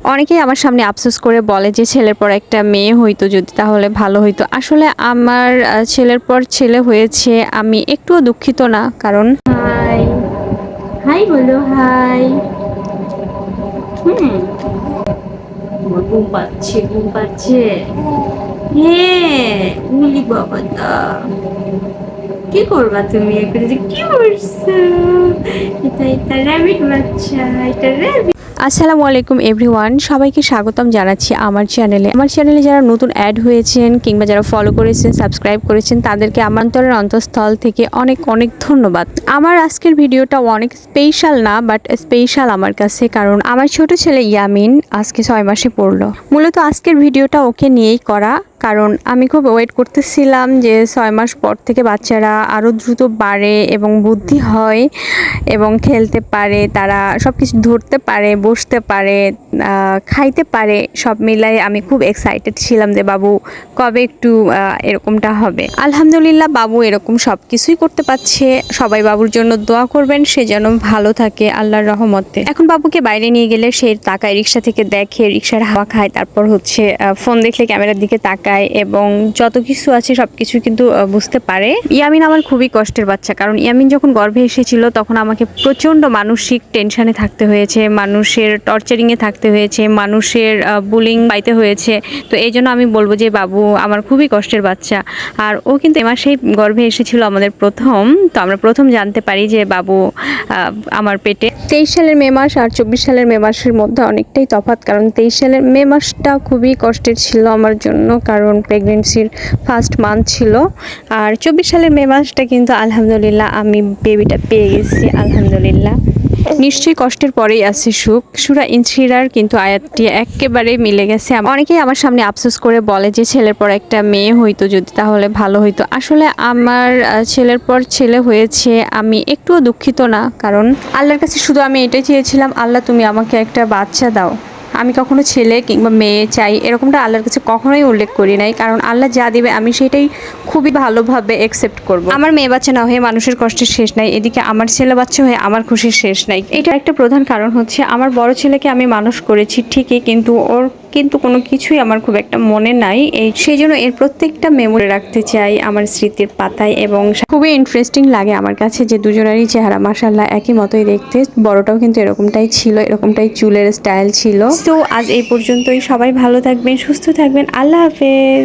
অনেকেই আমার সামনে আফসোস করে বলে যে ছেলের পর একটা মেয়ে হইতো যদি তাহলে ভালো হইতো। আসলে আমার ছেলের পর ছেলে হয়েছে, আমি একটুও দুঃখিত না। কারণ হাই হাই বলো হাই। হুম, আমার ঘুম পাচ্ছে ঘুম পাচ্ছে। হ্যাঁ, উলি বাবা দা, কি করবা তুমি এখানে, যে কি করছো? এটা র্যাবিট বাচ্চা, এটা র্যাবিট। আসসালামু আলাইকুম এভরিওয়ান, সবাইকে স্বাগতম জানাচ্ছি আমার চ্যানেলে যারা নতুন অ্যাড হয়েছেন কিংবা যারা ফলো করেছেন, সাবস্ক্রাইব করেছেন, তাদেরকে আমার অন্তরের অন্তঃস্থল থেকে অনেক অনেক ধন্যবাদ। আমার আজকের ভিডিওটা অনেক স্পেশাল না, বাট স্পেশাল আমার কাছে, কারণ আমার ছোট ছেলে ইয়ামিন আজকে 6 মাসে পড়লো। মূলত আজকের ভিডিওটা ওকে নিয়েই করা, কারণ আমি খুব ওয়েট করতেছিলাম যে 6 মাস পর থেকে বাচ্চারা আরও দ্রুত বাড়ে এবং বুদ্ধি হয় এবং খেলতে পারে, তারা সব কিছু ধরতে পারে, বসতে পারে, খাইতে পারে। সব মিলাই আমি খুব এক্সাইটেড ছিলাম যে বাবু কবে একটু এরকমটা হবে। আলহামদুলিল্লাহ বাবু এরকম সব কিছুই করতে পারছে। সবাই বাবুর জন্য দোয়া করবেন, সে যেন ভালো থাকে আল্লাহর রহমতে। এখন বাবুকে বাইরে নিয়ে গেলে সে তাকায়, রিক্সা থেকে দেখে, রিক্সার হাওয়া খায়, তারপর হচ্ছে ফোন দেখলে ক্যামেরার দিকে তাকায় এবং যত কিছু আছে সব কিছু কিন্তু বুঝতে পারে। ইয়ামিন আমার খুবই কষ্টের বাচ্চা, কারণ ইয়ামিন যখন গর্ভে এসেছিল তখন আমাকে প্রচণ্ড মানসিক টেনশনে থাকতে হয়েছে, মানুষের টর্চারিংয়ে থাকতে হয়েছে, মানুষের বুলিং পাইতে হয়েছে। তো এই জন্য আমি বলবো যে বাবু আমার খুবই কষ্টের বাচ্চা। আর ও কিন্তু এ মাসেই গর্ভে এসেছিল আমাদের প্রথম। তো আমরা প্রথম জানতে পারি যে বাবু আমার পেটে। 23 সালের মে মাস আর 24 সালের মে মাসের মধ্যে অনেকটাই তফাৎ, কারণ 23 সালের মে মাসটা খুবই কষ্টের ছিল আমার জন্য, কারণ প্রেগনেন্সির ফার্স্ট মান্থ ছিল। আর 24 সালের মে মাসটা কিন্তু আলহামদুলিল্লাহ আমি বেবিটা পেয়ে গেছি আলহামদুলিল্লাহ। নিশ্চয়ই কষ্টের পরেই আছে সুখ। সূরা ইনশিরার কিন্তু আয়াতটি একেবারে মিলে গেছে। অনেকেই আমার সামনে আফসোস করে বলে যে ছেলের পর একটা মেয়ে হইতো যদি তাহলে ভালো হইতো। আসলে আমার ছেলের পর ছেলে হয়েছে, আমি একটুও দুঃখিত না। কারণ আল্লাহর কাছে শুধু আমি এটাই চেয়েছিলাম, আল্লাহ তুমি আমাকে একটা বাচ্চা দাও। আমি কখনো ছেলে কিংবা মেয়ে চাই এরকমটা আল্লাহর কাছে কখনোই উল্লেখ করি নাই, কারণ আল্লাহ যা দিবে আমি সেটাই খুবই ভালোভাবে অ্যাকসেপ্ট করব। আমার মেয়ে বাচ্চা না হয়ে মানুষের কষ্টের শেষ নাই, এদিকে আমার ছেলে বাচ্চা হয়ে আমার খুশির শেষ নাই। এটা একটা প্রধান কারণ হচ্ছে আমার বড় ছেলেকে আমি মানুষ করেছি ঠিকই, কিন্তু ওর কিন্তু কোনো কিছুই আমার খুব একটা মনে নাই। সেই জন্য এর প্রত্যেকটা মেমোরি রাখতে চাই আমার স্মৃতির পাতায়। এবং খুবই ইন্টারেস্টিং লাগে আমার কাছে যে দুজনেরই চেহারা মাশাআল্লাহ একই মতোই দেখতে। বড়টাও কিন্তু এরকমটাই ছিল, এরকমটাই চুলের স্টাইল ছিল। তো আজ এই পর্যন্তই, সবাই ভালো থাকবেন, সুস্থ থাকবেন, আল্লাহ হাফেজ।